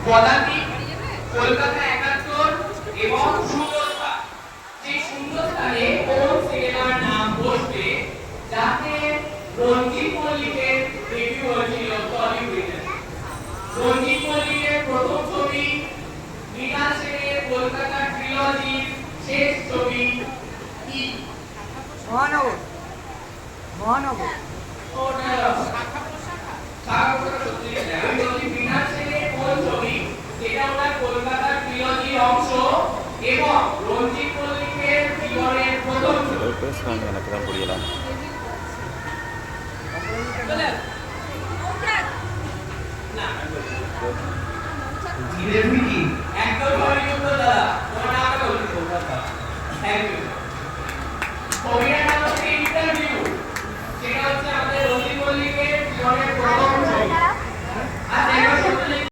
পদাতিক, কলকাতা ৭১ এবং শূন্যস্থান। সেই শূন্যস্থানে কোন সিনেমার নাম বসবে যাতে রঞ্জিত মল্লিকের ডেবিউ হয়েছিল টলিউডে। রঞ্জিত মল্লিকের প্রথম ছবি, মৃণাল সেনের কলকাতা ট্রিলজির শেষ ছবি কি? মহানগর। মহানগর। কলকাতা ট্রিলজির অংশ এবং রঞ্জিত মল্লিকের জীবনের প্রথম একদম দাদা, তোমার নামটা বলতে থ্যাংক ইউ।